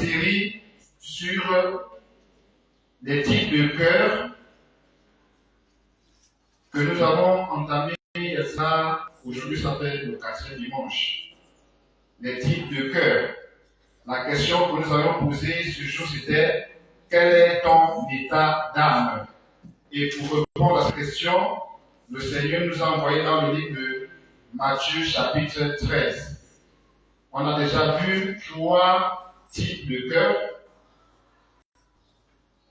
série sur les types de cœur que nous avons entamé ça. Aujourd'hui, ça fait le 4e dimanche. Les types de cœur. La question que nous avions posée ce jour, c'était quel est ton état d'âme? Et pour répondre à cette question, le Seigneur nous a envoyé dans le livre de Matthieu chapitre 13. On a déjà vu 3 types de cœur.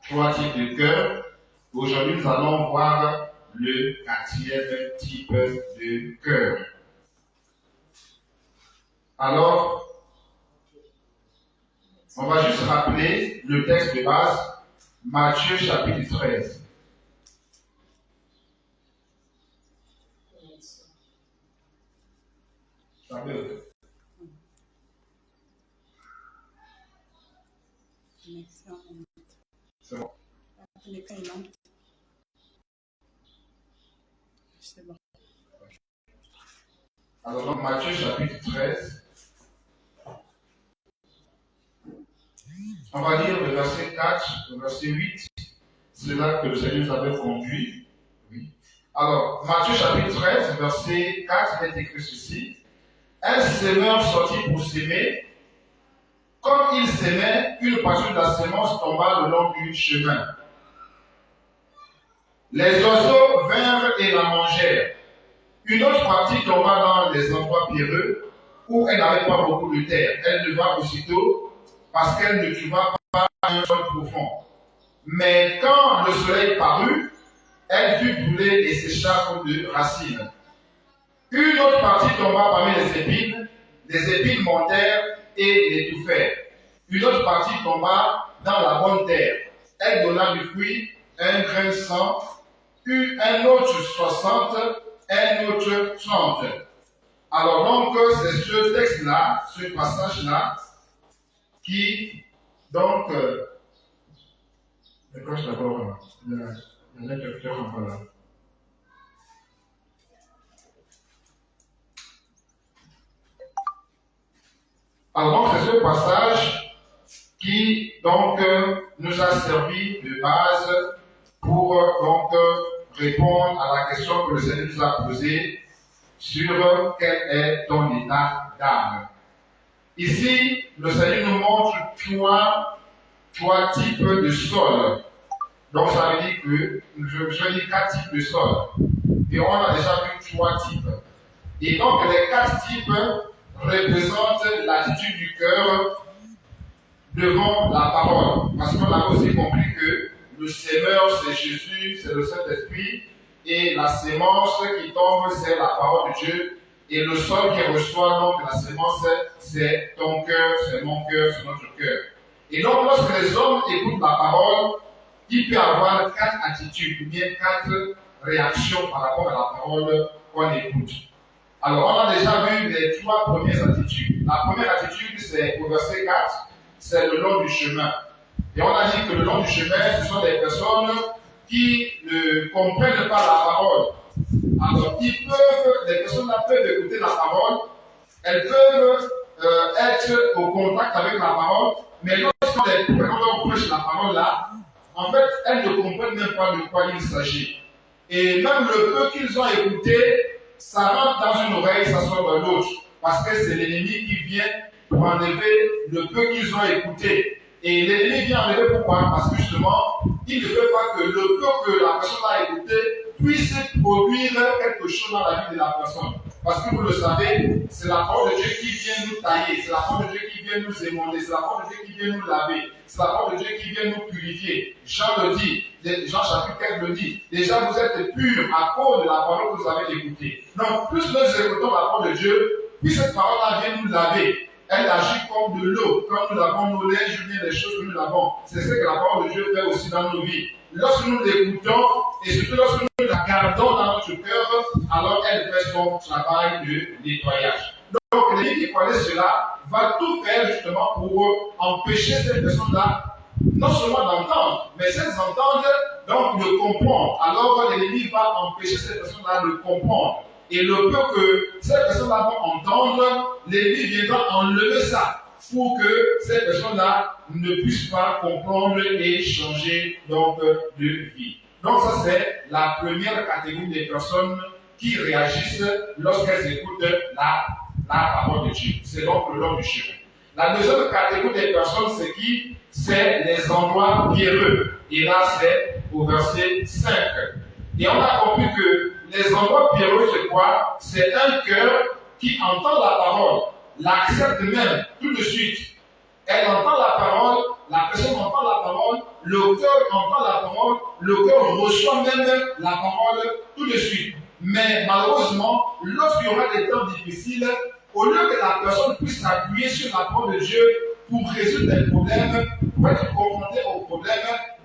3 types de cœur. Aujourd'hui, nous allons voir le 4e type de cœur. Alors, on va juste rappeler le texte de base, Matthieu chapitre 13. C'est bon. C'est bon. Alors, donc, Matthieu chapitre 13. On va lire le verset 4, le verset 8. C'est là que le Seigneur nous avait conduit. Oui. Alors, Matthieu chapitre 13, verset 4, il est écrit ceci. Un semeur sortit pour s'aimer. Comme il s'aimait, une partie de la semence tomba le long du chemin. Les oiseaux vinrent et la mangèrent. Une autre partie tomba dans les endroits pierreux où elle n'avait pas beaucoup de terre. Elle leva aussitôt parce qu'elle ne trouva pas un sol profond. Mais quand le soleil parut, elle fut brûlée et sécha faute de racines. Une autre partie tomba parmi les épines montèrent et l'étouffèrent. Une autre partie tomba dans la bonne terre. Elle donna du fruit, un grain 100, un autre 60, un autre 30. Alors donc, c'est ce texte-là, ce passage-là, qui, donc, décroche d'abord l'interpréteur en voilà. Alors donc, c'est ce passage qui, donc, nous a servi de base pour, donc, répondre à la question que le Seigneur nous a posée sur quel est ton état d'âme. Ici, le Seigneur nous montre trois types de sols. Donc, ça veut dire que je dis 4 types de sols. Et on a déjà vu 3 types. Et donc, les 4 types représentent l'attitude du cœur devant la parole. Parce qu'on a aussi compris que le semeur, c'est Jésus, c'est le Saint-Esprit. Et la sémence qui tombe, c'est la parole de Dieu. Et le sol qui reçoit donc la sémence, c'est ton cœur, c'est mon cœur, c'est notre cœur. Et donc, lorsque les hommes écoutent la parole, il peut y avoir 4 attitudes, ou bien 4 réactions par rapport à la parole qu'on écoute. Alors, on a déjà vu les 3 premières attitudes. La première attitude, c'est au verset 4, c'est le long du chemin. Et on a dit que le long du chemin, ce sont des personnes qui ne comprennent pas la parole. Alors, les personnes-là peuvent écouter la parole, elles peuvent être au contact avec la parole, mais lorsqu'on prêche la parole là, en fait, elles ne comprennent même pas de quoi il s'agit. Et même le peu qu'ils ont écouté, ça rentre dans une oreille, ça sort dans l'autre. Parce que c'est l'ennemi qui vient pour enlever le peu qu'ils ont écouté. Et l'ennemi vient enlever pourquoi? Parce que justement, il ne veut pas que le peu que la personne a écouté puisse produire quelque chose dans la vie de la personne. Parce que vous le savez, c'est la parole de Dieu qui vient nous tailler, c'est la parole de Dieu qui vient nous émonder, c'est la parole de Dieu qui vient nous laver, c'est la parole de Dieu qui vient nous purifier. Jean le dit, Jean chapitre 4 le dit, déjà vous êtes purs à cause de la parole que vous avez écoutée. Donc plus nous écoutons la parole de Dieu, plus cette parole-là vient nous laver. Elle agit comme de l'eau, comme nous lavons nos linges, bien les choses que nous lavons. C'est ce que la parole de Dieu fait aussi dans nos vies. Lorsque nous l'écoutons, et surtout lorsque nous la gardons dans notre cœur, alors elle fait son travail de nettoyage. Donc, l'ennemi qui connaît cela va tout faire justement pour empêcher ces personnes-là, non seulement d'entendre, mais celles entendent, donc de comprendre. Alors, l'ennemi va empêcher ces personnes-là de comprendre. Et le peu que ces personnes-là vont entendre, l'ennemi viendra enlever ça. pour que ces personnes-là ne puissent pas comprendre et changer donc de vie. Donc ça c'est la première catégorie des personnes qui réagissent lorsqu'elles écoutent la parole de Dieu. C'est donc le nom du chemin. La deuxième catégorie des personnes, c'est qui? C'est les endroits pierreux. Et là, c'est au verset 5. Et on a compris que les endroits pierreux, c'est quoi? C'est un cœur qui entend la parole, l'accepte même tout de suite. Elle entend la parole, la personne entend la parole, le cœur entend la parole, le cœur reçoit même la parole tout de suite. Mais malheureusement, lorsqu'il y aura des temps difficiles, au lieu que la personne puisse s'appuyer sur la parole de Dieu pour résoudre des problèmes, pour être confrontée aux problèmes,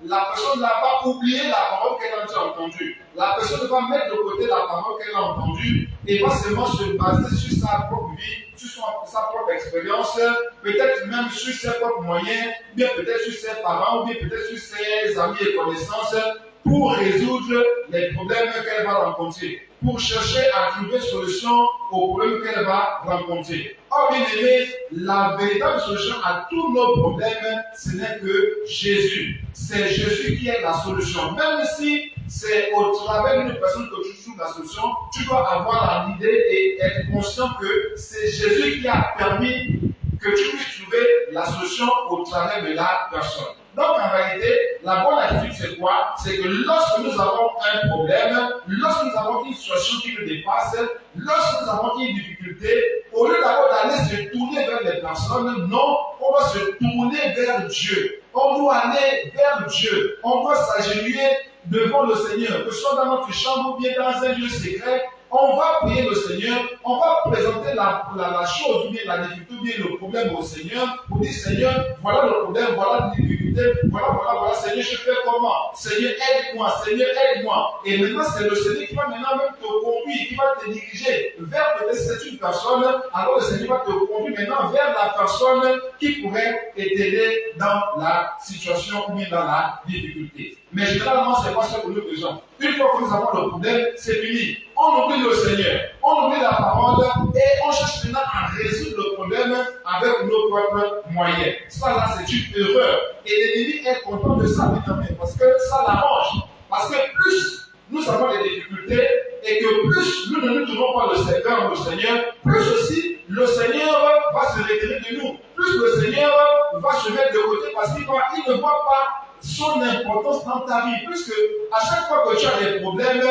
la personne n'a pas oublié la parole qu'elle a déjà entendue. La personne va mettre de côté la parole qu'elle a entendue et va seulement se baser sur sa propre vie, sur sa propre expérience, peut-être même sur ses propres moyens, ou bien peut-être sur ses parents, ou bien peut-être sur ses amis et connaissances, pour résoudre les problèmes qu'elle va rencontrer, pour chercher à trouver solution aux problèmes qu'elle va rencontrer. Or, bien aimé, la véritable solution à tous nos problèmes, ce n'est que Jésus. C'est Jésus qui est la solution. Même si c'est au travers d'une personne que tu trouves la solution, tu dois avoir l'idée et être conscient que c'est Jésus qui a permis que tu puisses trouver la solution au travers de la personne. Donc en réalité, la bonne attitude c'est quoi? C'est que lorsque nous avons un problème, lorsque nous avons une situation qui nous dépasse, lorsque nous avons une difficulté, au lieu d'abord d'aller se tourner vers les personnes, non, on doit se tourner vers Dieu. On doit aller vers Dieu. On doit s'agenouiller devant le Seigneur, que ce soit dans notre chambre ou bien dans un lieu secret. On va prier le Seigneur, on va présenter la chose, ou bien la difficulté, ou bien le problème au Seigneur, pour dire Seigneur, voilà le problème, voilà la difficulté, voilà, Seigneur, je fais comment? Seigneur, aide-moi, Seigneur, aide-moi. Et maintenant, c'est le Seigneur qui va maintenant même te conduire, qui va te diriger vers peut-être c'est une personne, alors le Seigneur va te conduire maintenant vers la personne qui pourrait t'aider dans la situation ou bien dans la difficulté. Mais généralement, c'est pas ce que nous faisons. Une fois que nous avons le problème, c'est fini. On oublie le Seigneur, on oublie la parole et on cherche maintenant à résoudre le problème avec nos propres moyens. Ça là, c'est une erreur. Et l'ennemi est content de ça, parce que ça l'arrange. Parce que plus nous avons des difficultés et que plus nous ne nous tournons pas vers le Seigneur, plus aussi le Seigneur va se retirer de nous. Plus le Seigneur va se mettre de côté parce qu'il ne voit pas son importance dans ta vie. Puisque à chaque fois que tu as des problèmes,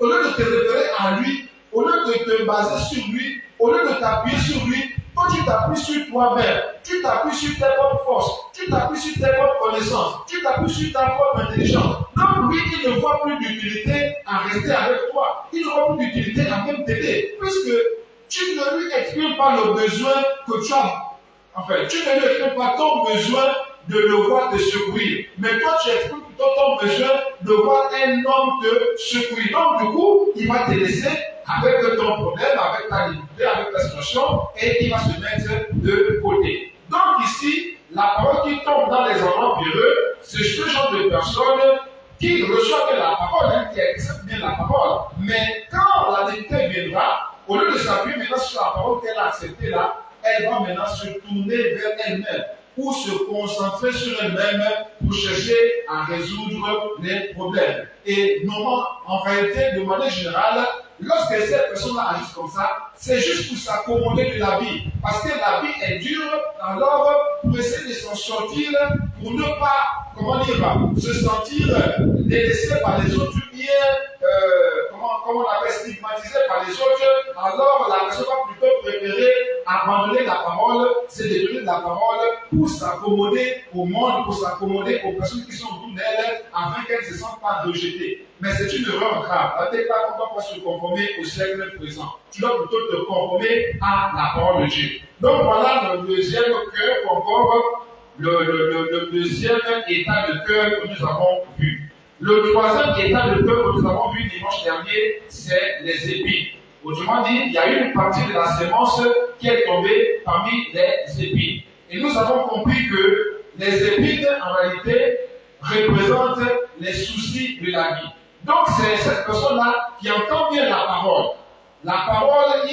au lieu de te référer à lui, au lieu de te baser sur lui, au lieu de t'appuyer sur lui, toi tu t'appuies sur toi-même, tu t'appuies sur tes propres forces, tu t'appuies sur tes propres connaissances, tu t'appuies sur ta propre intelligence. Donc lui, il ne voit plus d'utilité à rester avec toi, il ne voit plus d'utilité à même t'aider, puisque tu ne lui exprimes pas le besoin que tu as. En fait, tu ne lui exprimes pas ton besoin de le voir te secourir. Mais toi, tu exprimes plutôt ton besoin de voir un homme te secourir. Donc, du coup, il va te laisser avec ton problème, avec ta difficulté, avec ta situation, et il va se mettre de côté. Donc, ici, la parole qui tombe dans les endroits pierreux, c'est ce genre de personne qui reçoit bien la parole, qui accepte bien la parole. Mais quand la difficulté viendra, au lieu de s'appuyer maintenant sur la parole qu'elle a acceptée là, elle va maintenant se tourner vers elle-même, pour se concentrer sur elle-même, pour chercher à résoudre les problèmes. Et non, en réalité, de manière générale, lorsque ces personnes-là agissent comme ça, c'est juste pour s'accommoder de la vie. Parce que la vie est dure, alors pour essayer de s'en sortir, pour ne pas, se sentir délaissé par les autres, bien, comment on appelle, stigmatisé par les autres, alors la personne va plutôt préférer abandonner la parole, se détourner de la parole pour s'accommoder au monde, pour s'accommoder aux personnes qui sont autour d'elle, afin qu'elles ne se sentent pas rejetées. Mais c'est une erreur grave. La tête là, on ne doit pas se conformer au siècle présent. Tu dois plutôt te conformer à la parole de Dieu. Donc voilà le deuxième cœur, encore le deuxième état de cœur que nous avons vu. Le troisième état de cœur que nous avons vu dimanche dernier, c'est les épines. Autrement dit, il y a une partie de la sémence qui est tombée parmi les épines. Et nous avons compris que les épines, en réalité, représentent les soucis de la vie. Donc, c'est cette personne-là qui entend bien la parole. La parole,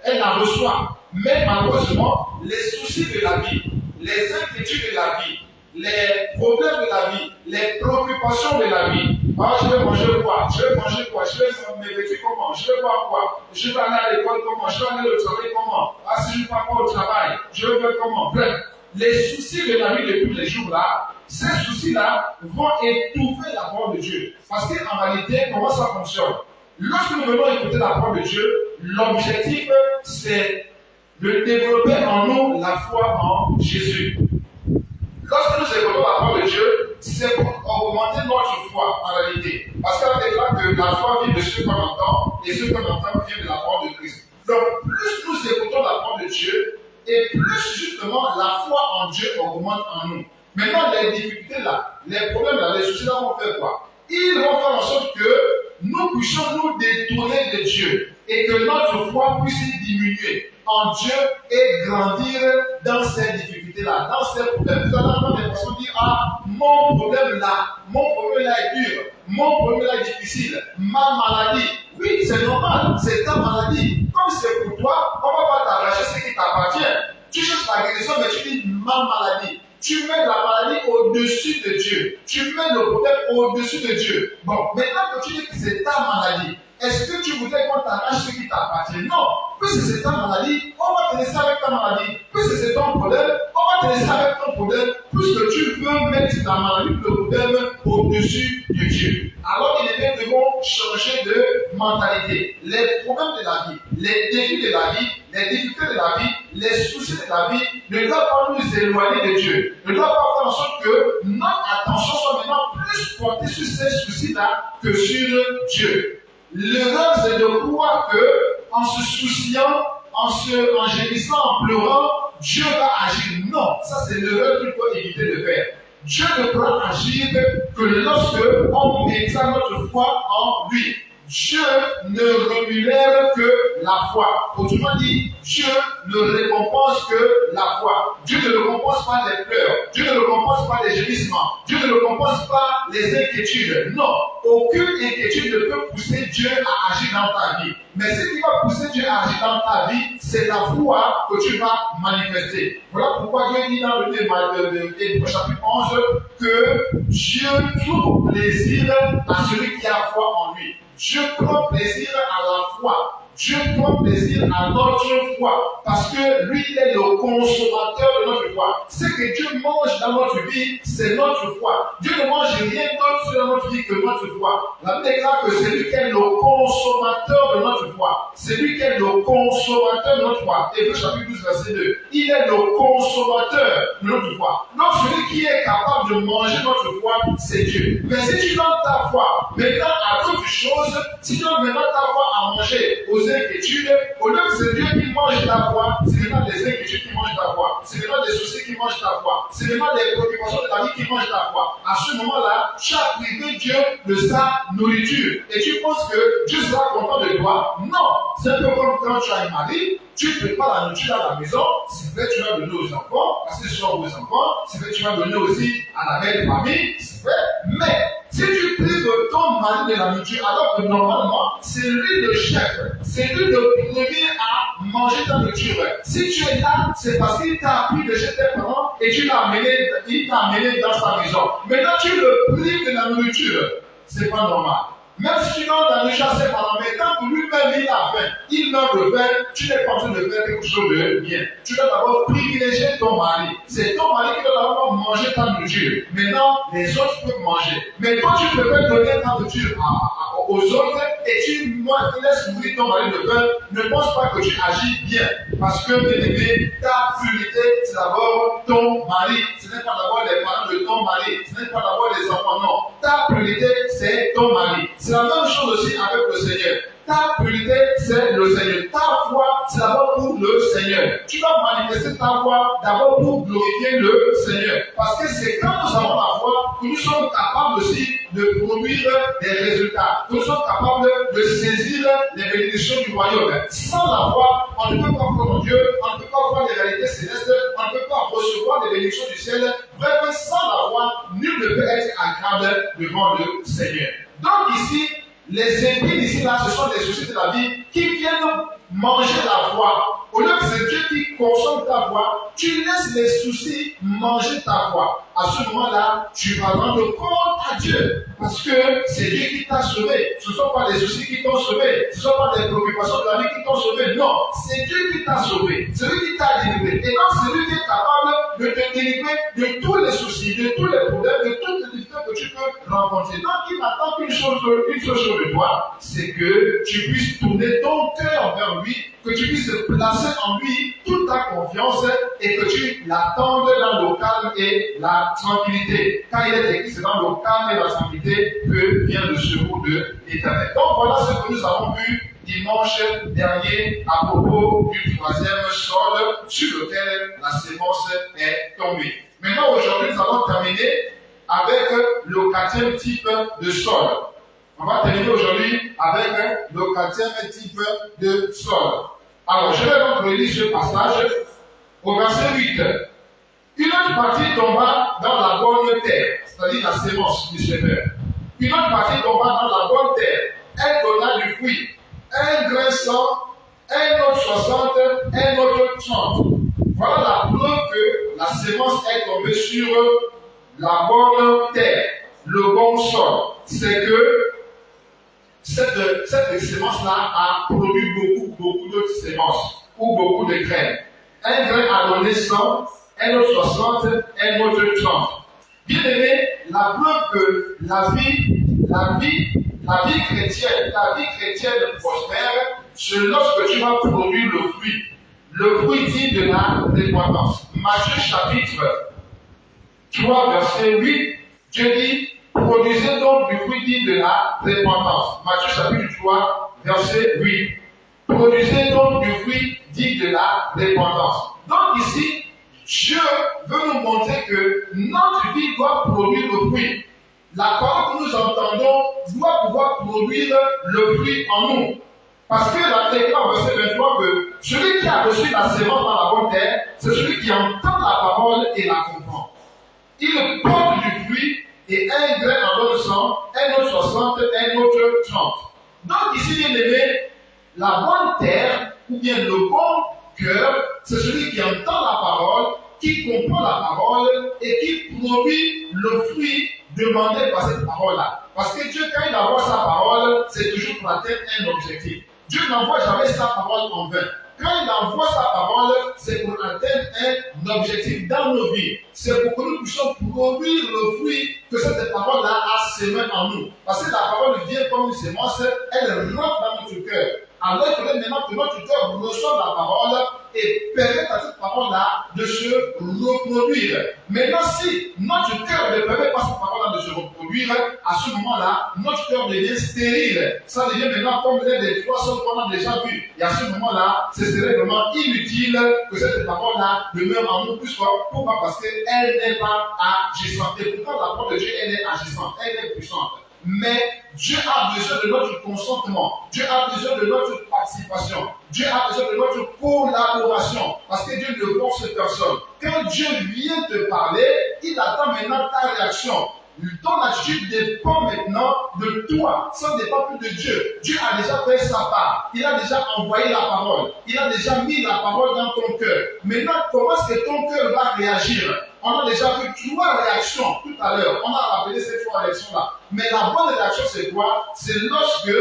elle la reçoit. Mais malheureusement, les soucis de la vie, les inquiétudes de la vie, les problèmes de la vie, les préoccupations de la vie. Ah, je vais manger quoi? Je vais manger quoi? Je vais me vêtir comment? Je vais voir quoi? Je vais aller à l'école comment? Je vais aller au travail comment? Ah, si je ne vais pas au travail, je vais faire comment? Bref, les soucis de la vie de tous les jours là, ces soucis-là vont étouffer la parole de Dieu. Parce qu'en réalité, comment ça fonctionne? Lorsque nous venons écouter la parole de Dieu, l'objectif, c'est de développer en nous la foi en Jésus. Lorsque nous écoutons la parole de Dieu, c'est pour augmenter notre foi en réalité. Parce qu'elle déclare que la foi vient de ce qu'on entend, et ce qu'on entend vient de la parole de Christ. Donc, plus nous écoutons la parole de Dieu, et plus justement la foi en Dieu augmente en nous. Maintenant, les difficultés là, les problèmes là, les soucis là vont faire quoi? Ils vont faire en sorte que nous puissions nous détourner de Dieu et que notre foi puisse diminuer en Dieu et grandir dans ces difficultés-là, dans ces problèmes. Vous allez entendre des personnes dire, ah, mon problème là est dur, mon problème là est difficile, ma maladie. Oui, c'est normal, c'est ta maladie. Comme c'est pour toi, on ne va pas t'arracher ce qui t'appartient. Tu cherches la guérison, mais tu dis ma maladie. Tu mets la maladie au-dessus de Dieu. Tu mets le problème au-dessus de Dieu. Bon, maintenant que tu dis que c'est ta maladie, est-ce que tu voudrais qu'on t'arrache ce qui t'appartient? Non. Puisque c'est ta maladie, on va te laisser avec ta maladie. Puisque c'est ton problème, on va te laisser avec ton problème. Puisque tu veux mettre ta maladie, le problème au-dessus de Dieu. Alors, nous devons changer de mentalité. Les problèmes de la vie, les défis de la vie, les difficultés de la vie, les soucis de la vie ne doivent pas nous éloigner de Dieu. Ne doivent pas faire en sorte que notre attention soit maintenant plus portée sur ces soucis-là que sur Dieu. L'erreur, c'est de croire que, en se souciant, en gémissant, en pleurant, Dieu va agir. Non, ça c'est l'erreur qu'il faut éviter de faire. Dieu ne pourra agir que lorsque on mettra notre foi en lui. Dieu ne rémunère que la foi. Autrement dit, Dieu ne récompense que la foi. Dieu ne récompense pas les pleurs. Dieu ne récompense pas les gémissements. Dieu ne récompense pas les inquiétudes. Non, aucune inquiétude ne peut pousser Dieu à agir dans ta vie. Mais ce qui va pousser Dieu à agir dans ta vie, c'est la foi que tu vas manifester. Voilà pourquoi Dieu dit dans le chapitre 11 que Dieu trouve plaisir à celui qui a foi en lui. Dieu prend plaisir à la foi. Dieu prend plaisir à notre foi. Parce que lui, il est le consommateur de notre foi. Ce que Dieu mange dans notre vie, c'est notre foi. Dieu ne mange rien d'autre dans notre vie que notre foi. La Bible déclare que c'est lui qui est le consommateur de notre foi. C'est lui qui est le consommateur de notre foi. Hébreux chapitre 12, verset 2. Il est le consommateur de notre foi. Donc celui qui est capable de manger notre foi, c'est Dieu. Mais si tu donnes ta foi maintenant à d'autres choses, si tu donnes maintenant ta foi à manger aux inquiétudes, au lieu que c'est Dieu qui mange ta foi, c'est maintenant des inquiétudes qui mangent ta foi. C'est maintenant des soucis qui mangent ta foi. C'est maintenant des préoccupations de ta vie qui mangent ta foi. À ce moment-là, tu as privé Dieu de sa nourriture. Et tu penses que Dieu sera content de toi. Non. C'est un peu comme quand tu as un mari, tu prépares la nourriture à la maison, c'est vrai tu vas donner aux enfants, parce que ce sont vos enfants, c'est vrai tu vas donner aussi à la belle famille, c'est vrai, mais si tu prives ton mari de la nourriture, alors que normalement, c'est lui le chef, c'est lui le premier à manger ta nourriture. Si tu es là, c'est parce qu'il t'a appris de chez tes parents et tu l'as amené, il t'a amené dans sa maison. Maintenant, tu le prives de la nourriture, c'est pas normal. Même si tu donnes ta nourriture à ses parents, mais tant que lui-même il a faim, il meurt de faim, tu n'es pas en train de faire quelque chose de bien. Tu dois d'abord privilégier ton mari. C'est ton mari qui doit d'abord manger ta nourriture. Maintenant, les autres peuvent manger. Mais toi, tu préfères donner ta nourriture aux autres et tu laisses mourir ton mari de faim. Ne pense pas que tu agis bien. Parce que, bien aimé, ta priorité, c'est d'abord ton mari. Ce n'est pas d'abord les parents de ton mari. Ce n'est pas d'abord les enfants, non. Ta priorité, c'est ton mari. C'est la même chose aussi avec le Seigneur. Ta priorité, c'est le Seigneur. Ta foi, c'est d'abord pour le Seigneur. Tu dois manifester ta foi d'abord pour glorifier le Seigneur. Parce que c'est quand nous avons la foi que nous sommes capables aussi de produire des résultats. Que nous sommes capables de saisir les bénédictions du royaume. Sans la foi, on ne peut pas croire en Dieu, on ne peut pas voir les réalités célestes, on ne peut pas recevoir les bénédictions du ciel. Bref, sans la foi, nul ne peut être agréable devant le Seigneur. Donc ici, les ennemis d'ici là, ce sont des soucis de la vie qui viennent manger la voix. Au lieu que c'est Dieu qui consomme ta voix, tu laisses les soucis manger ta voix. À ce moment-là, tu vas rendre compte à Dieu. Parce que c'est Dieu qui t'a sauvé. Ce ne sont pas les soucis qui t'ont sauvé. Ce ne sont pas les préoccupations de la vie qui t'ont sauvé. Non, c'est Dieu qui t'a sauvé. C'est lui qui t'a délivré. Et donc, c'est lui qui est capable de te délivrer de tous les soucis, de tous les problèmes, de toutes les difficultés que tu peux rencontrer. Donc, il n'attend qu'une seule chose de toi, c'est que tu puisses tourner ton cœur vers lui, que tu puisses placer en lui toute ta confiance et que tu l'attendes dans le calme et la tranquillité. Quand il est écrit, c'est dans le calme et la tranquillité que vient le secours de l'Éternel. Donc voilà ce que nous avons vu dimanche dernier à propos du troisième sol sur lequel la sémence est tombée. Maintenant, aujourd'hui, nous allons terminer avec le quatrième type de sol. On va terminer aujourd'hui avec le quatrième type de sol. Alors, je vais donc relire ce passage au verset 8. Une autre partie tomba dans la bonne terre, c'est-à-dire la sémence du Seigneur. Une autre partie tomba dans la bonne terre. Elle donna du fruit. Un grain 100, un autre 60, un autre 30. Voilà la preuve que la sémence est tombée sur la bonne terre, le bon sol. C'est que cette sémence-là a produit beaucoup d'autres sémences ou beaucoup de graines. Un grain a donné 100, un autre 60, un autre 30. Bien aimé, la preuve que la vie chrétienne prospère, c'est lorsque tu vas produire le fruit digne de la repentance. Matthieu chapitre 3, verset 8, Dieu dit, produisez donc du fruit digne de la repentance. Matthieu chapitre 3, verset 8. Produisez donc du fruit digne de la repentance. Donc ici, Dieu veut nous montrer que notre vie doit produire le fruit. La parole que nous entendons doit pouvoir produire le fruit en nous. Parce que la déclare au verset 23 que celui qui a reçu la sémence dans la bonne terre, c'est celui qui entend la parole et la comprend. Il porte du fruit et un grain en donne 100, un autre 60, un autre 30. Donc ici, bien aimé, la bonne terre, ou bien le bon cœur, c'est celui qui entend la parole, qui comprend la parole et qui produit le fruit demandé par cette parole-là. Parce que Dieu, quand il envoie sa parole, c'est toujours pour atteindre un objectif. Dieu n'envoie jamais sa parole en vain. Quand il envoie sa parole, c'est pour atteindre un objectif dans nos vies. C'est pour que nous puissions produire le fruit que cette parole-là a semé en nous. Parce que la parole vient comme une sémence, elle rentre dans notre cœur. Alors il faudrait maintenant que notre cœur reçoive la parole et permette à cette parole-là de se reproduire. Maintenant, si notre cœur ne permet pas cette parole-là de se reproduire, à ce moment-là, notre cœur devient stérile. Ça devient maintenant comme les trois choses qu'on a déjà vues. Et à ce moment-là, ce serait vraiment inutile que cette parole-là demeure en nous. Pourquoi? Parce qu'elle n'est pas agissante. Et pourtant, la parole de Dieu, elle est agissante, elle est puissante. Mais Dieu a besoin de notre consentement. Dieu a besoin de notre participation. Dieu a besoin de notre collaboration. Parce que Dieu ne force personne. Quand Dieu vient te parler, il attend maintenant ta réaction. Ton attitude dépend maintenant de toi. Ça ne dépend plus de Dieu. Dieu a déjà fait sa part. Il a déjà envoyé la parole. Il a déjà mis la parole dans ton cœur. Maintenant, comment est-ce que ton cœur va réagir? On a déjà vu 3 réactions tout à l'heure. On a rappelé ces 3 réactions-là. Mais la bonne réaction, c'est quoi? C'est lorsque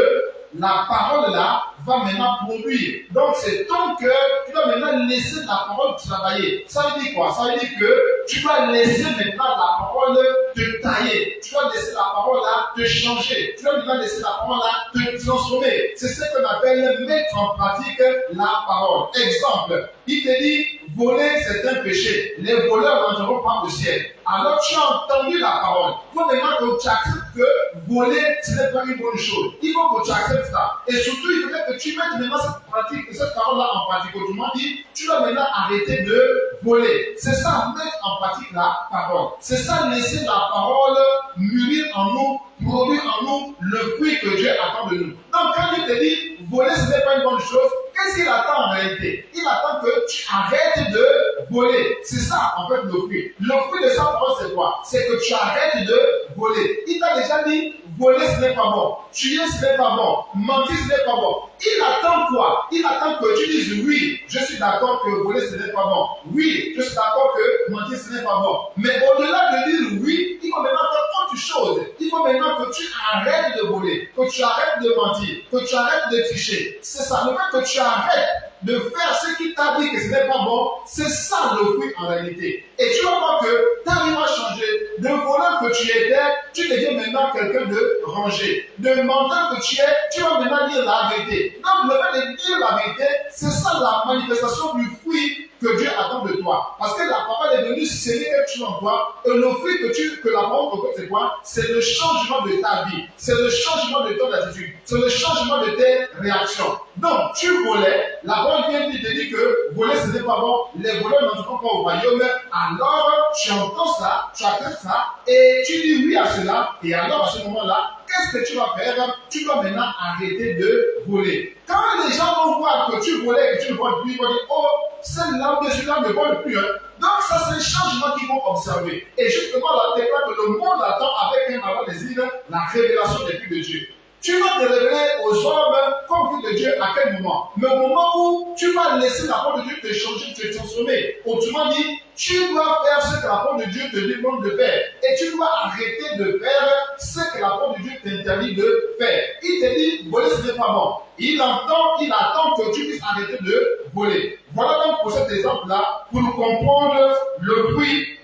la parole-là va maintenant produire. Donc, c'est ton cœur qui va maintenant laisser la parole travailler. Ça veut dire quoi? Ça veut dire que tu dois laisser maintenant la parole te tailler. Tu dois laisser la parole-là te changer. Tu dois maintenant laisser la parole-là te transformer. C'est ce qu'on appelle mettre en pratique la parole. Exemple, il te dit, voler c'est un péché. Les voleurs n'entreront pas au ciel. Alors tu as entendu la parole. Il faut maintenant que tu acceptes que voler ce n'est pas une bonne chose. Il faut que tu acceptes ça. Et surtout, il faudrait que tu mettes maintenant cette parole-là en pratique. Autrement dit, tu dois maintenant arrêter de voler. C'est ça, mettre en pratique la parole. C'est ça, laisser la parole mûrir en nous, produire en nous le fruit que Dieu attend de nous. Donc quand il te dit, voler ce n'est pas une bonne chose, qu'est-ce qu'il attend en réalité? Il attend que tu arrêtes de voler. C'est ça, en fait, le fruit. Le fruit de sa parole, c'est quoi? C'est que tu arrêtes de voler. Il t'a déjà dit, voler ce n'est pas bon, tuer ce n'est pas bon, mentir ce n'est pas bon. Il attend quoi? Il attend que tu dises oui, je suis d'accord que voler ce n'est pas bon. Oui, je suis d'accord que mentir ce n'est pas bon. Mais au-delà de dire oui, il faut maintenant faire autre chose. Il faut maintenant que tu arrêtes de voler, que tu arrêtes de mentir, que tu arrêtes de tricher. C'est ça, le fait que tu arrêtes de faire ce qu'il t'a dit que ce n'est pas bon, c'est ça le fruit en réalité. Et tu vas voir que tu arrives à changer. De voleur que tu étais, tu deviens maintenant quelqu'un de rangé. De menteur que tu es, tu vas maintenant dire la vérité. Donc le fait de dire la vérité, c'est ça la manifestation du fruit que Dieu attend de toi. Parce que la parole est venue sceller quelque chose en toi. Et le fruit que la parole propose, c'est quoi? C'est le changement de ta vie. C'est le changement de ton attitude. C'est le changement de tes réactions. Donc, tu volais. La parole vient de te dire que voler, ce n'est pas bon. Les voleurs n'entrent pas au royaume. Alors, tu entends ça, tu acceptes ça, et tu dis oui à cela. Et alors, à ce moment-là, qu'est-ce que tu vas faire? Tu dois maintenant arrêter de voler. Quand les gens vont voir que tu volais et que tu ne voles plus, ils vont dire, oh, celle-là, celui-là ne vole plus. Hein. Donc, ça, c'est un changement qu'ils vont observer. Et justement, là, c'est pas que le monde attend avec un avant des îles la révélation des filles de Dieu. Tu vas te révéler aux hommes comme fils de Dieu à quel moment? Mais au moment où tu vas laisser la parole de Dieu te changer, te transformer. Autrement dit, tu dois faire ce que la parole de Dieu te demande de faire. Et tu dois arrêter de faire ce que la parole de Dieu t'interdit de faire. Il te dit, voler ce n'est pas bon. Il attend que tu puisses arrêter de voler. Voilà donc pour cet exemple-là, pour comprendre le fruit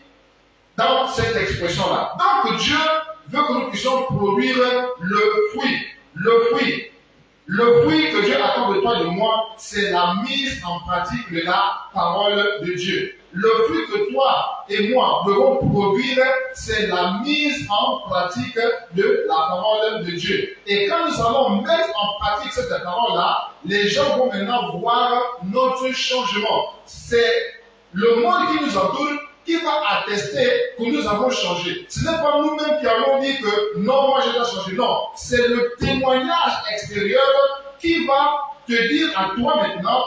dans cette expression-là. Donc Dieu veut que nous puissions produire le fruit. Le fruit que Dieu attend de toi et de moi, c'est la mise en pratique de la parole de Dieu. Le fruit que toi et moi devons produire, c'est la mise en pratique de la parole de Dieu. Et quand nous allons mettre en pratique cette parole-là, les gens vont maintenant voir notre changement. C'est le monde qui nous entoure qui va attester que nous avons changé. Ce n'est pas nous-mêmes qui allons dire que non, moi j'ai pas changé. Non, c'est le témoignage extérieur qui va te dire à toi maintenant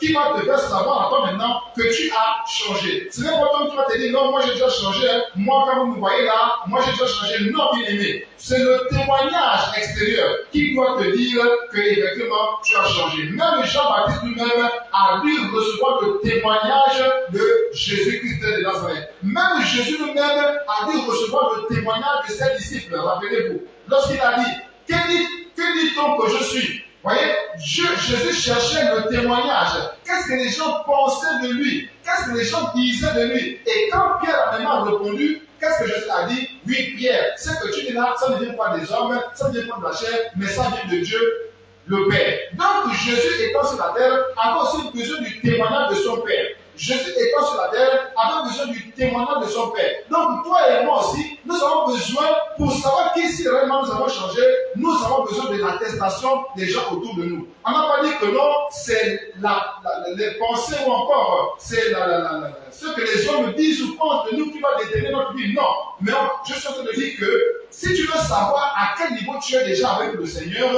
qui va te faire savoir à toi maintenant que tu as changé. Ce n'est pas toi qui vas te dire non, moi j'ai déjà changé. Hein. Moi, quand vous me voyez là, moi j'ai déjà changé. Non, bien aimé. C'est le témoignage extérieur qui doit te dire que effectivement tu as changé. Même Jean-Baptiste lui-même a dû recevoir le témoignage de Jésus-Christ de Nazareth. Même Jésus lui-même a dû recevoir le témoignage de ses disciples. Rappelez-vous, lorsqu'il a dit, que dit-on que je suis? Vous voyez, Jésus cherchait le témoignage. Qu'est-ce que les gens pensaient de lui? Qu'est-ce que les gens disaient de lui? Et quand Pierre a maintenant répondu, qu'est-ce que Jésus a dit? Oui, Pierre, ce que tu dis là, ça ne vient pas des hommes, ça ne vient pas de la chair, mais ça vient de Dieu, le Père. Donc Jésus étant sur la terre, avait aussi besoin du témoignage de son Père. Jésus étant sur la terre, avait besoin du témoignage de son Père. Donc toi et moi aussi, nous avons besoin, pour savoir qui si réellement nous avons changé, nous avons besoin de l'attestation des gens autour de nous. On n'a pas dit que non, c'est les pensées ou encore c'est ce que les hommes disent ou pensent de nous qui va déterminer notre vie. Non, mais je suis en train de dire que si tu veux savoir à quel niveau tu es déjà avec le Seigneur,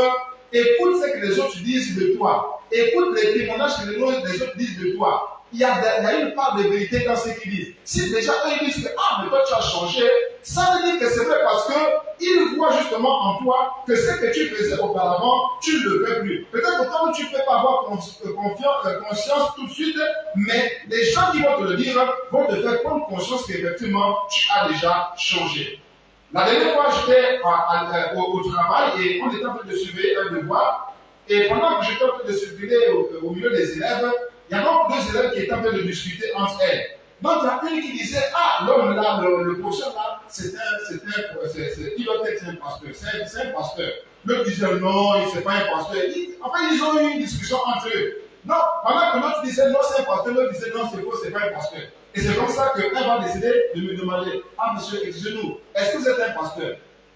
écoute ce que les autres disent de toi. Écoute les témoignages que les autres disent de toi. Il y a une part de vérité dans ce qu'ils disent. Si déjà eux ils disent que mais toi tu as changé, ça veut dire que c'est vrai parce qu'ils voient justement en toi que ce que tu faisais auparavant, tu ne le fais plus. Peut-être que comme tu ne peux pas avoir conscience tout de suite, mais les gens qui vont te le dire vont te faire prendre conscience qu'effectivement tu as déjà changé. La dernière fois, j'étais au travail et on était en train de suivre un devoir. Et pendant que j'étais en train de circuler au milieu des élèves, il y a donc deux élèves qui étaient en train de discuter entre elles. Donc il y a une qui disait, l'homme là, le professeur là, il doit être un pasteur, c'est un pasteur. L'autre disait, non, il n'est pas un pasteur. Enfin, ils ont eu une discussion entre eux. Non, pendant que l'autre disait, non, c'est un pasteur, l'autre disait, non, c'est faux, c'est pas un pasteur. Et c'est comme ça qu'un va décider de me demander, monsieur, excusez-nous, est-ce que vous êtes un pasteur?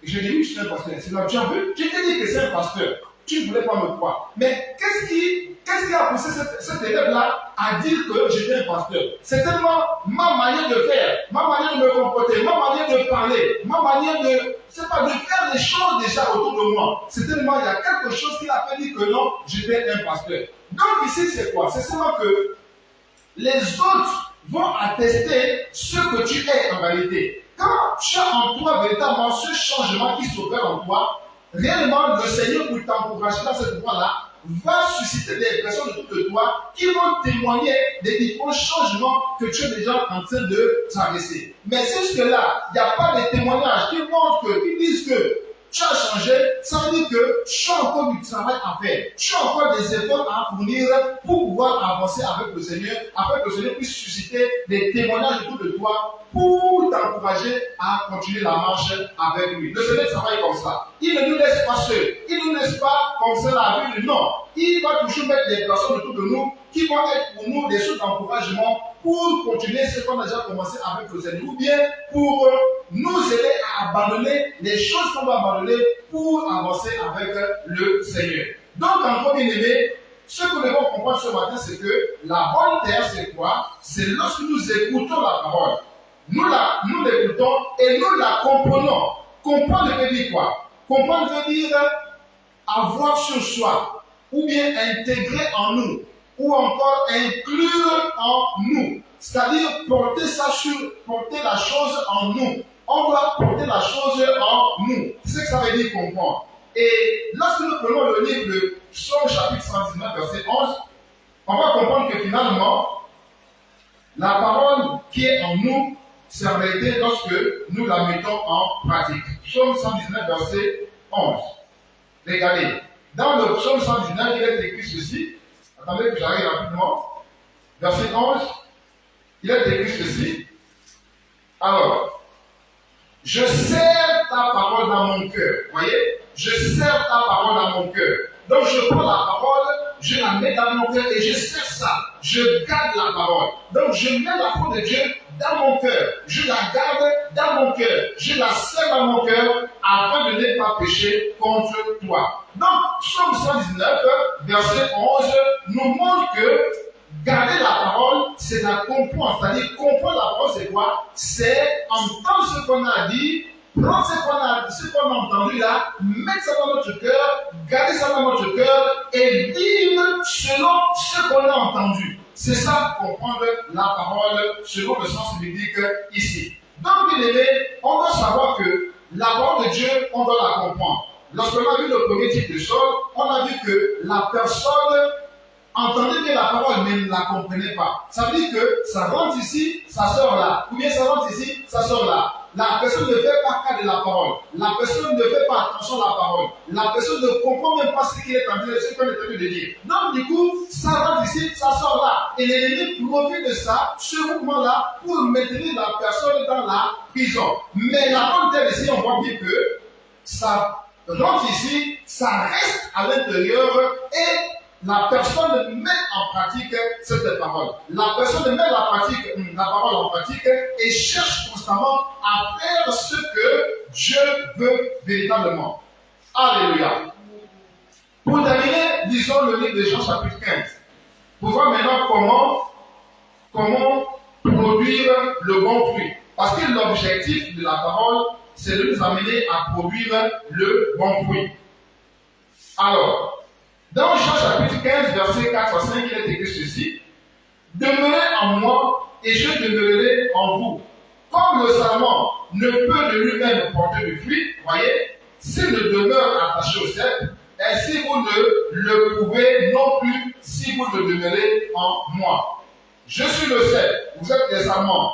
Et je dis, oui, je suis un pasteur. C'est là, tu as vu? Je t'ai dit que c'est un pasteur. Tu ne voulais pas me croire. Mais qu'est-ce qui a poussé cet élève-là à dire que j'étais un pasteur? C'est tellement ma manière de faire, ma manière de me comporter, ma manière de parler, ma manière de faire les choses déjà autour de moi. C'est tellement, il y a quelque chose qui a fait dire que non, j'étais un pasteur. Donc ici, c'est quoi? C'est seulement que les autres vont attester ce que tu es en réalité. Quand tu as en toi véritablement ce changement qui s'opère en toi, réellement le Seigneur pour t'encourager dans cette voie-là va susciter des personnes autour de toi qui vont témoigner des différents changements que tu es déjà en train de traverser. Mais jusque-là, il n'y a pas de témoignages qui montrent qui disent que tu as changé, ça veut dire que tu as encore du travail à faire. Tu as encore des efforts à fournir pour pouvoir avancer avec le Seigneur, afin que le Seigneur puisse susciter des témoignages autour de toi pour t'encourager à continuer la marche avec lui. Le Seigneur travaille comme ça. Il ne nous laisse pas seuls. Il ne nous laisse pas comme ça la vie. Non. Il va toujours mettre des personnes autour de nous qui vont être pour nous des sources d'encouragement pour continuer ce qu'on a déjà commencé avec le Seigneur, ou bien pour nous aider à abandonner les choses qu'on va abandonner pour avancer avec le Seigneur. Donc, encore bien aimé, ce que nous devons comprendre ce matin, c'est que la bonne terre, c'est quoi? C'est lorsque nous écoutons la parole. Nous l'écoutons et nous la comprenons. Comprendre veut dire quoi? Comprendre veut dire avoir sur soi, ou bien intégrer en nous, ou encore inclure en nous. C'est-à-dire porter la chose en nous. On doit porter la chose en nous. C'est ce que ça veut dire comprendre. Et lorsque nous prenons le livre de Psaume chapitre 119, verset 11, on va comprendre que finalement, la parole qui est en nous, c'est en réalité lorsque nous la mettons en pratique. Psaume 119, verset 11. Regardez, dans le psaume 119, il est écrit ceci. Attendez que j'arrive rapidement. Verset 11, il est écrit ceci. Alors, je serre ta parole dans mon cœur. Vous voyez? Je serre ta parole dans mon cœur. Donc, je prends la parole, je la mets dans mon cœur et je serre ça. Je garde la parole. Donc, je mets la parole de Dieu dans mon cœur. Je la garde dans mon cœur. Je la serre dans mon cœur afin de ne pas pécher contre toi. Donc, Psaume 119, verset 11, nous montre que garder la parole, c'est la comprendre. C'est-à-dire, comprendre la parole, c'est quoi? C'est entendre ce qu'on a dit, prendre ce qu'on a entendu là, mettre ça dans notre cœur, garder ça dans notre cœur et vivre selon ce qu'on a entendu. C'est ça, comprendre la parole selon le sens biblique ici. Donc, bien aimé, on doit savoir que la parole de Dieu, on doit la comprendre. Lorsqu'on a vu le premier titre de Saul, on a vu que la personne entendait bien la parole, mais ne la comprenait pas. Ça veut dire que ça rentre ici, ça sort là. Ou bien ça rentre ici, ça sort là. La personne ne fait pas cas de la parole. La personne ne fait pas attention à la parole. La personne ne comprend même pas ce qu'il est en train de dire. Donc, du coup, ça rentre ici, ça sort là. Et l'ennemi profite de ça, ce mouvement-là, pour maintenir la personne dans la prison. Mais la bonne terre ici, on voit bien que ça rentre ici, ça reste à l'intérieur et la personne met en pratique cette parole. La personne met la parole en pratique et cherche constamment à faire ce que Dieu veut véritablement. Alléluia. Pour terminer, lisons le livre de Jean chapitre 15. Pour voir maintenant comment produire le bon fruit. Parce que l'objectif de la parole, c'est de nous amener à produire le bon fruit. Alors, dans Jean chapitre 15, verset 4 à 5, il est écrit ceci. Demeurez en moi et je demeurerai en vous. Comme le sarment ne peut de lui-même porter du fruit, voyez, s'il ne demeure attaché au cep, ainsi vous ne le pouvez non plus si vous ne demeurez en moi. Je suis le cep, vous êtes les sarments.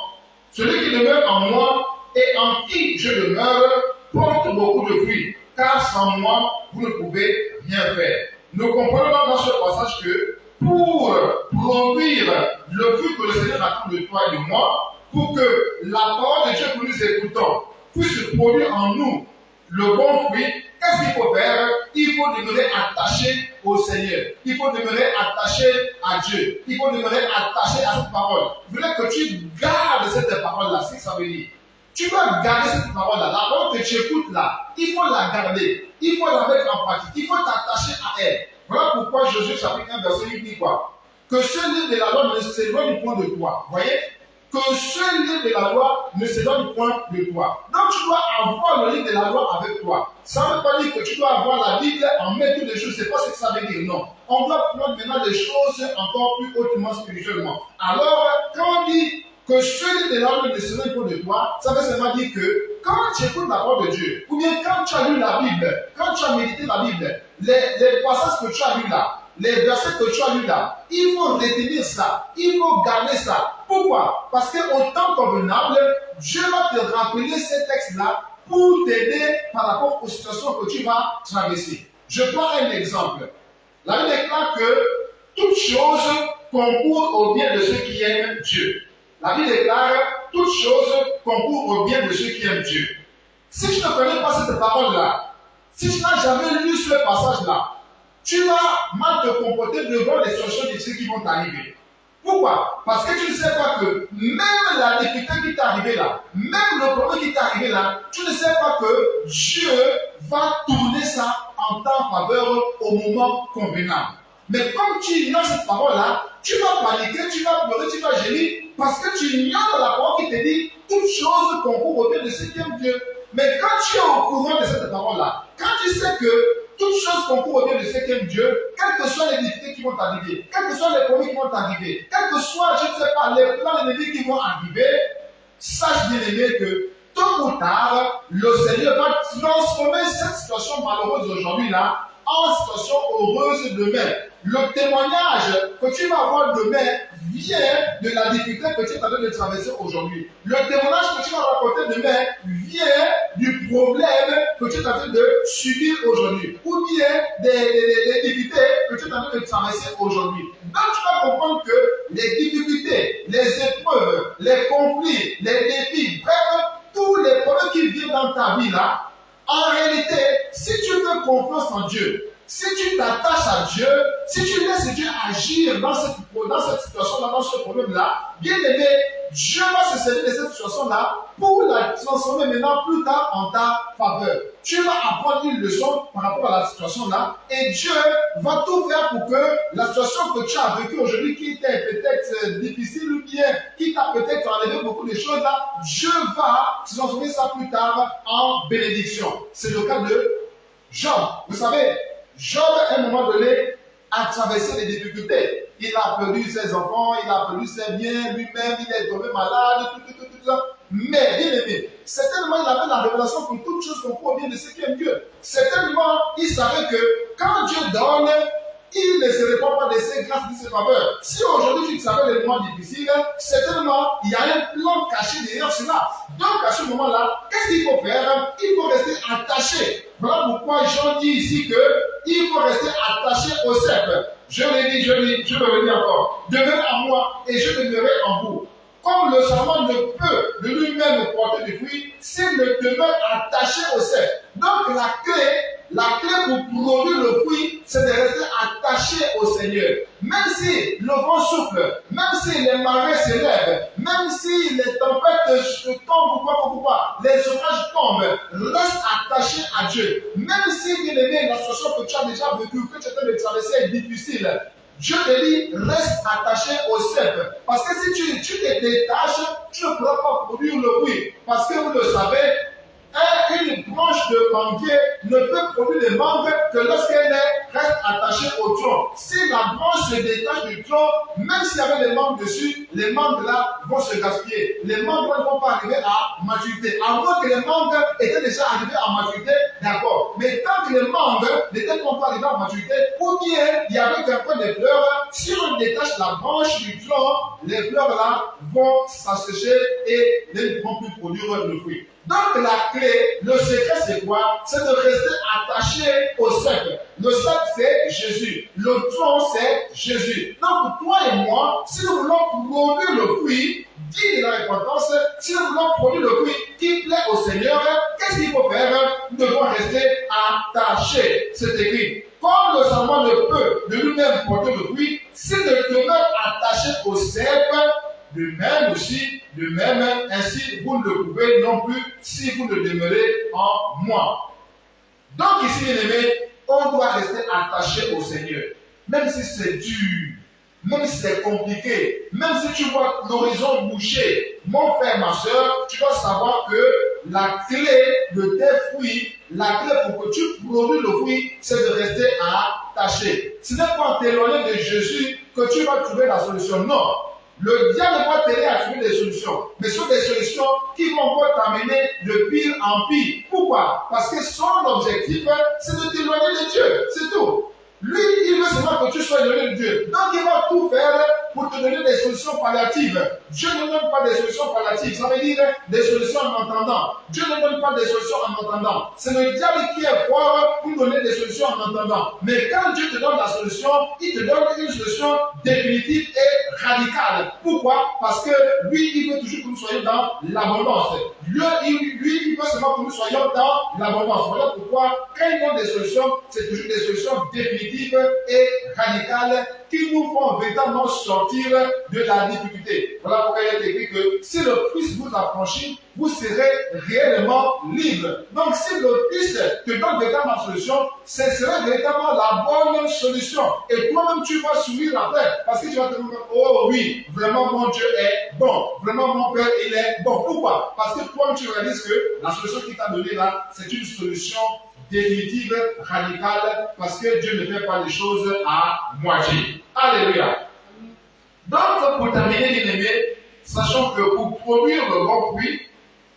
Celui qui demeure en moi et en qui je demeure porte beaucoup de fruits, car sans moi, vous ne pouvez rien faire. Nous comprenons dans ce passage que pour produire le fruit que le Seigneur attend de toi et de moi, pour que la parole de Dieu que nous écoutons puisse produire en nous le bon fruit, qu'est-ce qu'il faut faire? Il faut demeurer attaché au Seigneur. Il faut demeurer attaché à Dieu. Il faut demeurer attaché à cette parole. Je voulais que tu gardes cette parole-là, c'est ce que ça veut dire. Tu dois garder cette parole-là. La parole que tu écoutes là, il faut la garder. Il faut la mettre en pratique. Il faut t'attacher à elle. Voilà pourquoi Josué chapitre 1 verset 8 dit quoi? Que ce livre de la loi ne s'éloigne point de toi. Vous voyez? que ce livre de la loi ne s'éloigne point de toi. Donc tu dois avoir le livre de la loi avec toi. Ça ne veut pas dire que tu dois avoir la Bible en mettant des choses, c'est pas ce que ça veut dire, non. On doit prendre maintenant des choses encore plus hautement spirituellement. Alors, quand on dit que ce livre de la loi ne s'éloigne point de toi, ça veut seulement dire que quand tu écoutes la parole de Dieu, ou bien quand tu as lu la Bible, quand tu as médité la Bible, les passages que tu as lus là, les versets que tu as lus là, il faut retenir ça, il faut garder ça. Pourquoi? Parce qu'au temps convenable, Dieu va te rappeler ces textes-là pour t'aider par rapport aux situations que tu vas traverser. Je prends un exemple. La Bible déclare que toute chose concourt au bien de ceux qui aiment Dieu. La Bible déclare toute chose concourt au bien de ceux qui aiment Dieu. Si tu ne connais pas cette parole-là, si tu n'as jamais lu ce passage-là, tu vas mal te comporter devant les situations difficiles qui vont t'arriver. Pourquoi? Parce que tu ne sais pas que même la difficulté qui t'est arrivée là, même le problème qui t'est arrivé là, tu ne sais pas que Dieu va tourner ça en ta faveur au moment convenable. Mais comme tu ignores cette parole-là, tu vas paniquer, tu vas pleurer, tu vas gémir, parce que tu ignores la parole qui te dit toute chose concourt au bien de ceux qui aiment Dieu. Mais quand tu es au courant de cette parole-là, quand tu sais que toute chose concourt au bien de ceux qui aiment Dieu, quelles que soient les difficultés qui vont t'arriver, quels que soient les problèmes qui vont t'arriver, quels que soient, je ne sais pas, les plans ennemis qui vont arriver, sache bien aimé que tôt ou tard, le Seigneur va transformer cette situation malheureuse aujourd'hui là en situation heureuse demain. Le témoignage que tu vas avoir demain vient de la difficulté que tu es en train de traverser aujourd'hui. Le témoignage que tu vas rapporter demain vient du problème que tu es en train de subir aujourd'hui. Ou bien des difficultés que tu es en train de traverser aujourd'hui. Donc tu vas comprendre que les difficultés, les épreuves, les conflits, les défis, bref, tous les problèmes qui viennent dans ta vie là, en réalité, si tu fais confiance en Dieu, si tu t'attaches à Dieu, si tu laisses Dieu agir dans cette situation-là, dans ce problème-là, bien aimé, Dieu va se servir de cette situation-là pour la transformer maintenant plus tard en ta faveur. Tu vas apprendre une leçon par rapport à la situation-là et Dieu va tout faire pour que la situation que tu as vécue aujourd'hui, qui était peut-être difficile ou bien qui t'a peut-être enlevé beaucoup de choses là, Dieu va transformer ça plus tard en bénédiction. C'est le cas de Job. Vous savez, Job, à un moment donné, a traversé des difficultés. Il a perdu ses enfants, il a perdu ses biens, lui-même, il est tombé malade, tout ça. Mais, bien aimé, certainement, il avait la révélation que toute chose concourt au bien de ceux qui aiment Dieu. Certainement, il savait que quand Dieu donne, il ne se répand pas de ses grâces, de ses faveurs. Si aujourd'hui tu savais les moments difficiles, certainement, il y a un plan caché derrière cela. Donc, à ce moment-là, qu'est-ce qu'il faut faire? Il faut rester attaché. Voilà pourquoi Jean dit ici qu'il faut rester attaché au cercle. Je l'ai dit, je le redis encore. Demeurez en moi et je demeurerai en vous. Comme le serment ne peut de lui-même porter du fruit, s'il ne demeure attaché au cercle. Donc, la clé pour produire le fruit, c'est de rester attaché au Seigneur. Même si le vent souffle, même si les marées se lèvent, même si les tempêtes tombent ou quoi, les orages tombent, reste attaché à Dieu. Même si, bien aimé, la situation que tu as déjà vécue, que tu es en train de traverser est difficile, Dieu te dit, reste attaché au cep. Parce que si tu te détaches, tu ne pourras pas produire le fruit. Parce que vous le savez, une branche de manguier ne peut produire des mangues que lorsqu'elle reste attachée au tronc. Si la branche se détache du tronc, même s'il y avait des mangues dessus, les mangues là vont se gaspiller. Les mangues là ne vont pas arriver à maturité. À moins que les mangues étaient déjà arrivées à maturité, d'accord. Mais tant que les mangues n'étaient pas arrivées à maturité, ou bien il y avait quelqu'un des fleurs, si on détache la branche du tronc, les fleurs là vont s'assécher et ne vont plus produire le fruit. Donc la clé, le secret c'est quoi? C'est de rester attaché au cercle. Le cercle c'est Jésus. Le tronc c'est Jésus. Donc toi et moi, si nous voulons produire le fruit digne de la repentance, si nous voulons produire le fruit qui plaît au Seigneur, qu'est-ce qu'il faut faire? Nous devons rester attachés. C'est écrit. Comme le serment ne peut de lui-même porter le fruit, s'il ne demeure attaché au cercle, de même, ainsi vous ne le pouvez non plus si vous ne demeurez en moi. Donc ici, bien aimé, on doit rester attaché au Seigneur. Même si c'est dur, même si c'est compliqué, même si tu vois l'horizon bouché, mon frère, ma soeur, tu dois savoir que la clé de tes fruits, la clé pour que tu produis le fruit, c'est de rester attaché. Ce n'est pas en t'éloignant de Jésus que tu vas trouver la solution. Non. Le diable va t'aider à trouver des solutions, mais ce sont des solutions qui vont t'amener de pire en pire. Pourquoi? Parce que son objectif, c'est de t'éloigner de Dieu. C'est tout. Lui, il veut seulement que tu sois éloigné de Dieu. Donc, il va tout faire pour te donner des solutions palliatives. Dieu ne donne pas des solutions palliatives. Ça veut dire des solutions en entendant. Dieu ne donne pas des solutions en entendant. C'est le diable qui est fort pour donner des solutions en entendant. Mais quand Dieu te donne la solution, il te donne une solution définitive et radicale. Pourquoi? Parce que lui, il veut toujours que nous soyons dans l'abondance. Lui, il veut seulement que nous soyons dans l'abondance. Voilà pourquoi, quand il donne des solutions, c'est toujours des solutions définitives et radicales qui nous font véritablement sortir de la difficulté. Voilà pourquoi il est écrit que si le Fils vous affranchit, vous serez réellement libre. Donc si le Fils te donne véritablement la solution, ce serait véritablement la bonne solution. Et toi-même, tu vas sourire après. Parce que tu vas te dire, oh oui, vraiment mon Dieu est bon. Vraiment mon Père, il est bon. Pourquoi? Parce que toi-même, tu réalises que la solution qu'il t'a donnée là, c'est une solution définitive, radicale, parce que Dieu ne fait pas les choses à moitié. Alléluia. Donc, pour terminer, bien aimé, sachant que pour produire le bon fruit,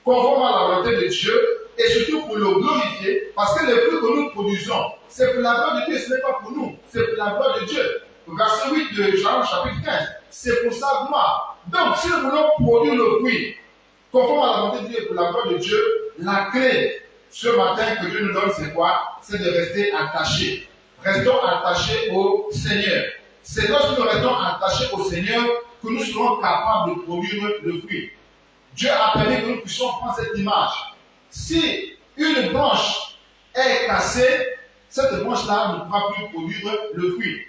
conforme à la volonté de Dieu, et surtout pour le glorifier, parce que les fruits que nous produisons, c'est pour la gloire de Dieu, ce n'est pas pour nous, c'est pour la gloire de Dieu. Verset 8 de Jean, chapitre 15, c'est pour sa gloire. Donc, si nous voulons produire le fruit, conforme à la volonté de Dieu et pour la gloire de Dieu, la clé, ce matin que Dieu nous donne, c'est quoi? C'est de rester attachés. Restons attachés au Seigneur. C'est lorsque nous restons attachés au Seigneur que nous serons capables de produire le fruit. Dieu a permis que nous puissions prendre cette image. Si une branche est cassée, cette branche-là ne pourra plus produire le fruit.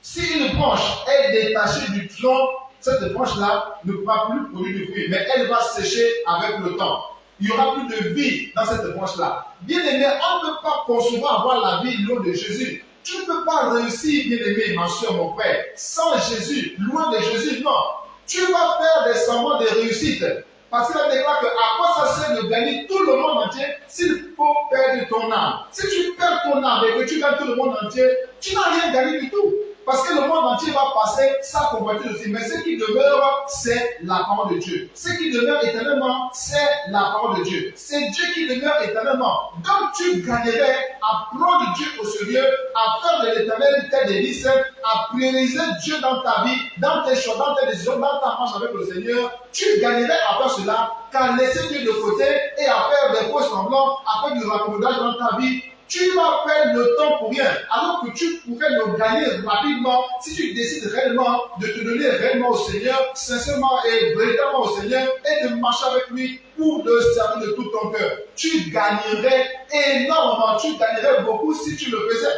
Si une branche est détachée du tronc, cette branche-là ne pourra plus produire du fruit, mais elle va sécher avec le temps. Il n'y aura plus de vie dans cette branche-là. Bien aimé, on ne peut pas concevoir avoir la vie loin de Jésus. Tu ne peux pas réussir, bien aimé, ma soeur, mon frère, sans Jésus, loin de Jésus, non. Tu vas faire des semblants de réussite. Parce qu'il déclare que à quoi ça sert de gagner tout le monde entier s'il faut perdre ton âme. Si tu perds ton âme et que tu gagnes tout le monde entier, tu n'as rien gagné du tout. Parce que le monde entier va passer sa convoitise aussi. Mais ce qui demeure, c'est la parole de Dieu. Ce qui demeure éternellement, c'est la parole de Dieu. C'est Dieu qui demeure éternellement. Donc tu gagnerais à prendre Dieu au sérieux, à faire de l'éternel tes délices, à prioriser Dieu dans ta vie, dans tes choix, dans tes décisions, dans ta marche avec le Seigneur. Tu gagnerais à faire cela qu'à laisser Dieu de côté et à faire des faux semblants, à faire du raccommodage dans ta vie. Tu vas perdre le temps pour rien, alors que tu pourrais le gagner rapidement si tu décides réellement de te donner réellement au Seigneur, sincèrement et véritablement au Seigneur, et de marcher avec lui pour le servir de tout ton cœur. Tu gagnerais énormément, tu gagnerais beaucoup si tu le faisais.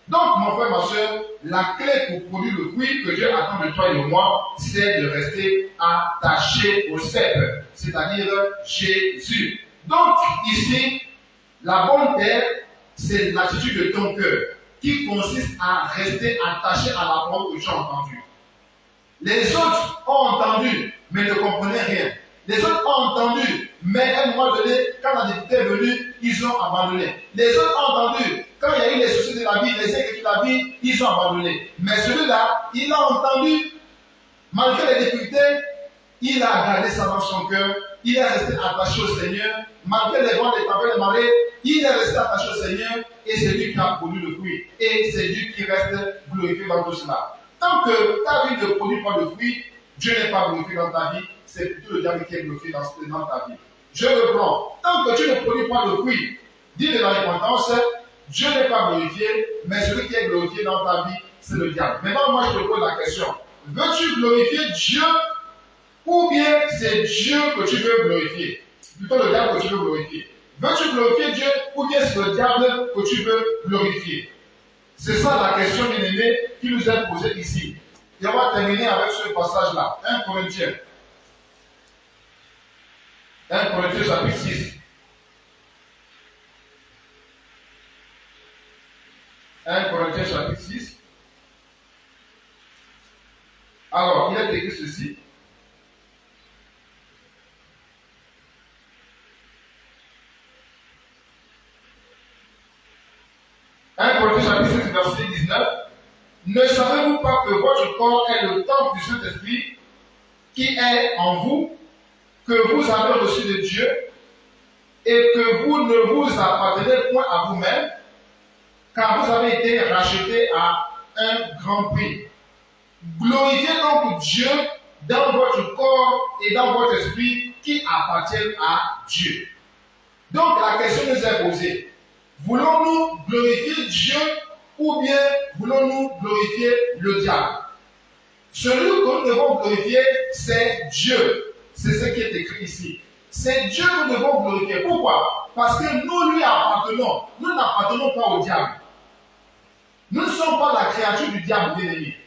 Donc, mon frère, ma soeur, la clé pour produire le fruit que Dieu attend de toi et de moi, c'est de rester attaché au cep, c'est-à-dire Jésus. Donc, ici, la bonne terre, c'est l'attitude de ton cœur qui consiste à rester attaché à la parole que tu as entendue. Les autres ont entendu, mais ne comprenaient rien. Les autres ont entendu, mais à un moment donné, quand la difficulté est venue, ils ont abandonné. Les autres ont entendu, quand il y a eu les soucis de la vie, les inquiétudes de la vie, ils ont abandonné. Mais celui-là, il a entendu, malgré les difficultés, il a gardé ça dans son cœur, il est resté attaché au Seigneur, malgré les vents, les tempêtes, les marées, il est resté attaché au Seigneur, et c'est lui qui a produit le fruit. Et c'est lui qui reste glorifié dans tout cela. Tant que ta vie ne produit pas de fruit, Dieu n'est pas glorifié dans ta vie, c'est plutôt le diable qui est glorifié dans ta vie. Je reprends. Tant que tu ne produis pas de fruit, dis de la repentance, Dieu n'est pas glorifié, mais celui qui est glorifié dans ta vie, c'est le diable. Maintenant, moi, je te pose la question. Veux-tu glorifier Dieu ou bien c'est Dieu que tu veux glorifier? Plutôt le diable que tu veux glorifier. Veux-tu glorifier Dieu ou bien c'est le diable que tu veux glorifier? C'est ça la question, bien aimée, qui nous est posée ici. Et on va terminer avec ce passage-là. 1 Corinthiens. 1 Corinthiens chapitre 6. 1 Corinthiens chapitre 6. écrit ceci. 1 Corinthiens chapitre 6, verset 19. Ne savez-vous pas que votre corps est le temple du Saint-Esprit qui est en vous, que vous avez reçu de Dieu, et que vous ne vous appartenez point à vous-même, car vous avez été rachetés à un grand prix. Glorifiez donc Dieu dans votre corps et dans votre esprit qui appartiennent à Dieu. Donc la question nous est posée. Voulons-nous glorifier Dieu ou bien voulons-nous glorifier le diable? Celui que nous devons glorifier, c'est Dieu. C'est ce qui est écrit ici. C'est Dieu que nous devons glorifier. Pourquoi? Parce que nous lui appartenons. Nous n'appartenons pas au diable. Nous ne sommes pas la créature du diable, bien-aimé.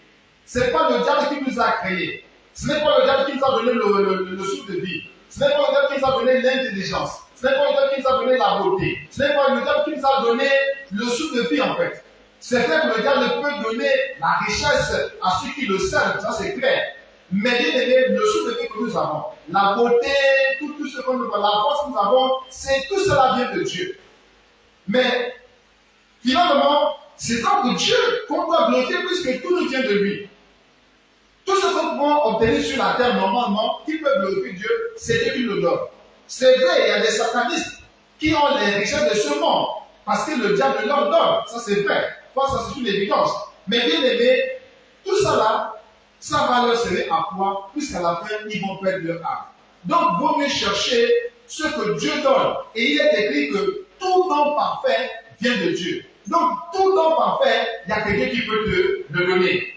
Ce n'est pas le diable qui nous a créés. Ce n'est pas le diable qui nous a donné le souffle de vie. Ce n'est pas le diable qui nous a donné l'intelligence. Ce n'est pas le diable qui nous a donné la beauté. Ce n'est pas le diable qui nous a donné le souffle de vie, en fait. C'est vrai que le diable peut donner la richesse à ceux qui le servent, ça c'est clair. Mais bien aimé, le souffle de vie que nous avons, la beauté, tout ce que nous avons, la force que nous avons, tout cela vient de Dieu. Mais finalement, c'est donc Dieu qu'on doit glorifier puisque tout nous vient de lui. Tout ce que nous pouvons obtenir sur la terre normalement, qui peut glorifier Dieu, c'est Dieu qui le donne. C'est vrai, il y a des satanistes qui ont les richesses de ce monde, parce que le diable leur donne, ça c'est vrai. Ça c'est une évidence. Mais bien aimé, tout ça là, ça va leur servir à quoi? Puisqu'à la fin, ils vont perdre leur âme. Donc, vaut mieux chercher ce que Dieu donne. Et il est écrit que tout don parfait vient de Dieu. Donc, tout don parfait, il y a quelqu'un qui peut te le donner.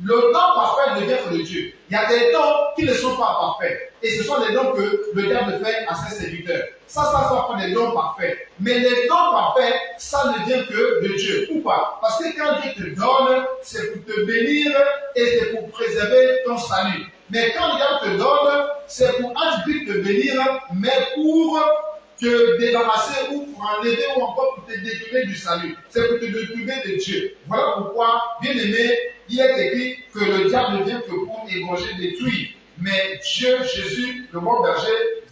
Le don parfait ne vient que de Dieu. Il y a des dons qui ne sont pas parfaits. Et ce sont des dons que le diable fait à ses serviteurs. Ça sont pas des dons parfaits. Mais les dons parfaits, ça ne vient que de Dieu. Pourquoi? Parce que quand Dieu te donne, c'est pour te bénir et c'est pour préserver ton salut. Mais quand le diable te donne, c'est pour te bénir, mais pour te débarrasser ou pour enlever ou encore pour te détourner du salut. C'est pour te détourner de Dieu. Voilà pourquoi, bien aimé, il est écrit que le diable ne vient que pour égorger, détruire. Mais Dieu, Jésus, le bon berger,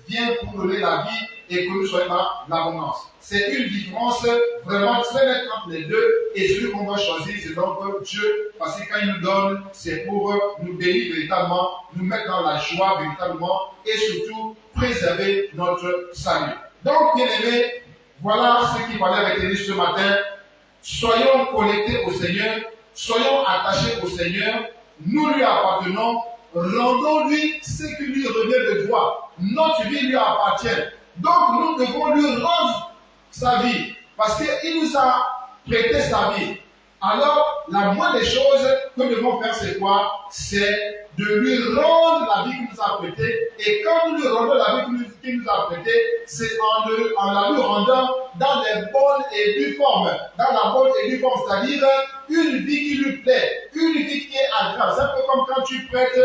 vient pour donner la vie et que nous soyons dans l'abondance. C'est une différence vraiment très nette entre les deux. Et celui qu'on va choisir, c'est donc Dieu. Parce que quand il nous donne, c'est pour nous bénir véritablement, nous mettre dans la joie véritablement et surtout préserver notre salut. Donc, bien aimés, voilà ce qu'il fallait retenir ce matin. Soyons connectés au Seigneur, soyons attachés au Seigneur, nous lui appartenons, rendons-lui ce qui lui revient de droit. Notre vie lui appartient. Donc, nous devons lui rendre sa vie, parce qu'il nous a prêté sa vie. Alors, la moindre des choses que nous devons faire, c'est quoi? C'est de lui rendre la vie qu'il nous a prêtée. Et quand nous lui rendons la vie qu'il nous a prêtée, c'est en la lui rendant dans les bonnes et dues formes. Dans la bonne et due forme, c'est-à-dire une vie qui lui plaît, une vie qui est agréable. C'est un peu comme quand tu prêtes,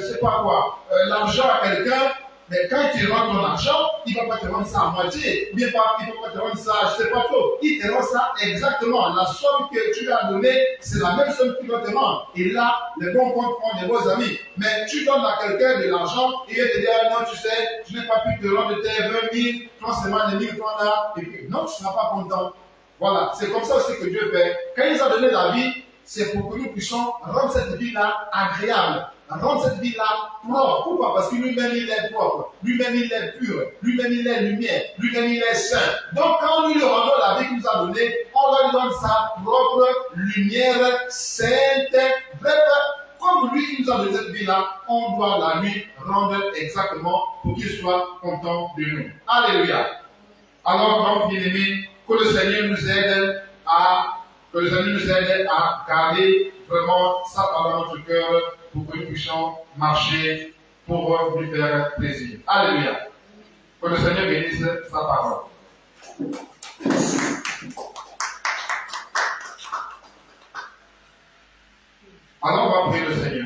c'est pas quoi, l'argent à quelqu'un. Mais quand tu rends ton argent, il ne va pas te rendre ça à moitié. Il ne va pas te rendre ça, je ne sais pas trop. Il te rend ça exactement. La somme que tu lui as donnée, c'est la même somme qu'il va te rendre. Et là, les bons comptes font des bons amis. Mais tu donnes à quelqu'un de l'argent, et il va te dire, non, tu sais, je n'ai pas pu te rendre tes 20 000, prends seulement les 1000 francs là. Et puis, non, tu ne seras pas content. Voilà, c'est comme ça aussi que Dieu fait. Quand il nous a donné la vie, c'est pour que nous puissions rendre cette vie-là agréable. Rendre cette vie-là propre. Pourquoi? Parce que lui-même, il est propre. Lui-même, il est pur. Lui-même, il est lumière. Lui-même, il est saint. Donc, quand nous lui rendons la vie qu'il nous a donnée, on lui donne sa propre lumière sainte. Bref, comme lui, il nous a donné cette vie-là, on doit la lui rendre exactement pour qu'il soit content de nous. Alléluia. Alors, donc, bien aimés, que le Seigneur nous aide à garder vraiment sa parole dans notre cœur pour que nous puissions marcher pour lui faire plaisir. Alléluia. Que le Seigneur bénisse sa parole. Alors on va prier le Seigneur.